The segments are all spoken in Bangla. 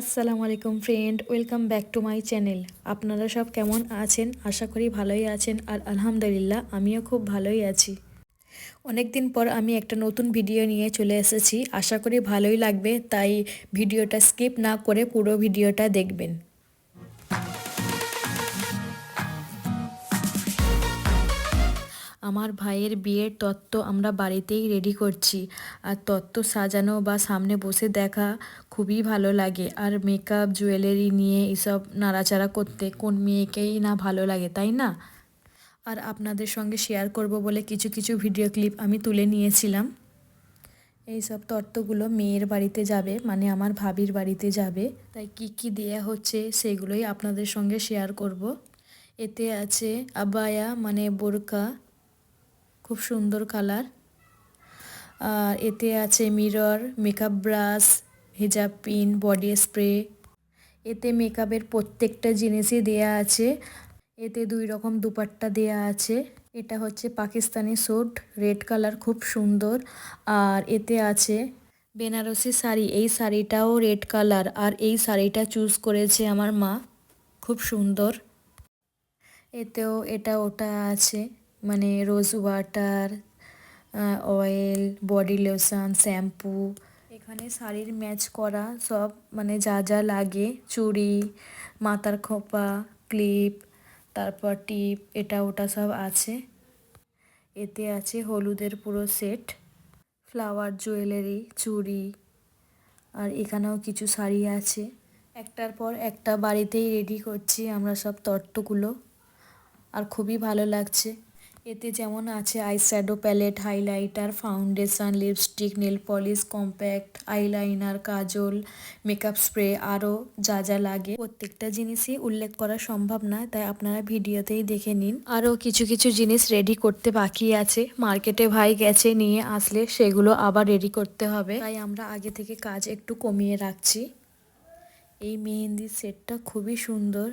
আসসালামু আলাইকুম friend, welcome back to my channel. আপনারা সব কেমন আছেন? আশা করি ভালোই আছেন। আর আলহামদুলিল্লাহ আমিও খুব ভালোই আছি। অনেক দিন পর আমি একটা নতুন ভিডিও নিয়ে চলে এসেছি। আশা করি ভালোই লাগবে, তাই ভিডিওটা স্কিপ না করে পুরো ভিডিওটা দেখবেন। আমার ভাইয়ের বিয়ের তত্ত্ব আমরা বাড়িতেই রেডি করছি। আর তত্ত্ব সাজানো বা সামনে বসে দেখা খুবই ভালো লাগে। আর মেকআপ জুয়েলারি নিয়ে এসব নাড়াচাড়া করতে কোন মেয়েকেই না ভালো লাগে, তাই না? আর আপনাদের সঙ্গে শেয়ার করব বলে কিছু কিছু ভিডিও ক্লিপ আমি তুলে নিয়েছিলাম। এই সব তত্ত্বগুলো মেয়ের বাড়িতে যাবে, মানে আমার ভাবির বাড়িতে যাবে, তাই কি কি দেয়া হচ্ছে সেগুলোই আপনাদের সঙ্গে শেয়ার করব। এতে আছে আবায়া মানে বোরকা, খুব সুন্দর কালার। আর এতে আছে মিরর, মেকআপ ব্রাশ, হিজাব পিন, বডি স্প্রে। এতে মেকআপের প্রত্যেকটা জিনিসই দেয়া আছে। এতে 2 রকম দুপাট্টা দেয়া আছে। এটা হচ্ছে পাকিস্তানি স্যুট, রেড কালার, খুব সুন্দর। আর এতে আছে বেনারসি শাড়ি, এই শাড়িটাও রেড কালার। আর এই শাড়িটা চুজ করেছে আমার মা, খুব সুন্দর। এতেও এটা ওটা আছে, মানে rose water, oil, body lotion, shampoo. এখানে শাড়ির ম্যাচ করা সব, মানে যা যা লাগে, চুড়ি, মাথার খোঁপা, ক্লিপ, তারপর টিপ, এটা ওটা সব আছে। এতে আছে হলুদের পুরো সেট, ফ্লাওয়ার জুয়েলারি, চুড়ি। আর এখানেও কিছু শাড়ি আছে। একটার পর একটা বাড়িতেই রেডি করছি আমরা সব তত্ত্বগুলো, আর খুবই ভালো লাগছে। এতে যেমন আছে eyeshadow palette, highlighter, foundation, lipstick, nail polish, compact, eyeliner, kajal, makeup spray, আরও যা যা লাগে। প্রত্যেকটা জিনিসই উল্লেখ করা সম্ভব না, তাই আপনারা ভিডিওতেই দেখে নিন। আরও কিছু কিছু জিনিস রেডি করতে বাকি আছে। মার্কেটে ভাই গেছে, নিয়ে আসলে সেগুলো আবার রেডি করতে হবে, তাই আমরা আগে থেকে কাজ একটু কমিয়ে রাখছি। এই মেহেন্দির সেটটা খুবই সুন্দর।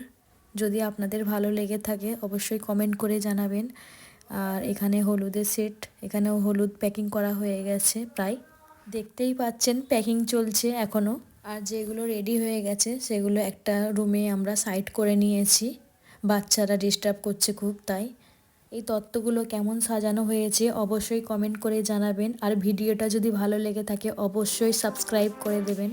যদি আপনাদের ভালো লেগে থাকে অবশ্যই কমেন্ট করে জানাবেন। আর এখানে হলুদের সেট, এখানেও হলুদ প্যাকিং করা হয়ে গেছে প্রায়, দেখতেই পাচ্ছেন প্যাকিং চলছে এখনও। আর যেগুলো রেডি হয়ে গেছে সেগুলো একটা রুমে আমরা সাইড করে নিয়েছি, বাচ্চারা ডিস্টার্ব করছে খুব, তাই। এই তত্ত্বগুলো কেমন সাজানো হয়েছে অবশ্যই কমেন্ট করে জানাবেন। আর ভিডিওটা যদি ভালো লেগে থাকে অবশ্যই সাবস্ক্রাইব করে দেবেন।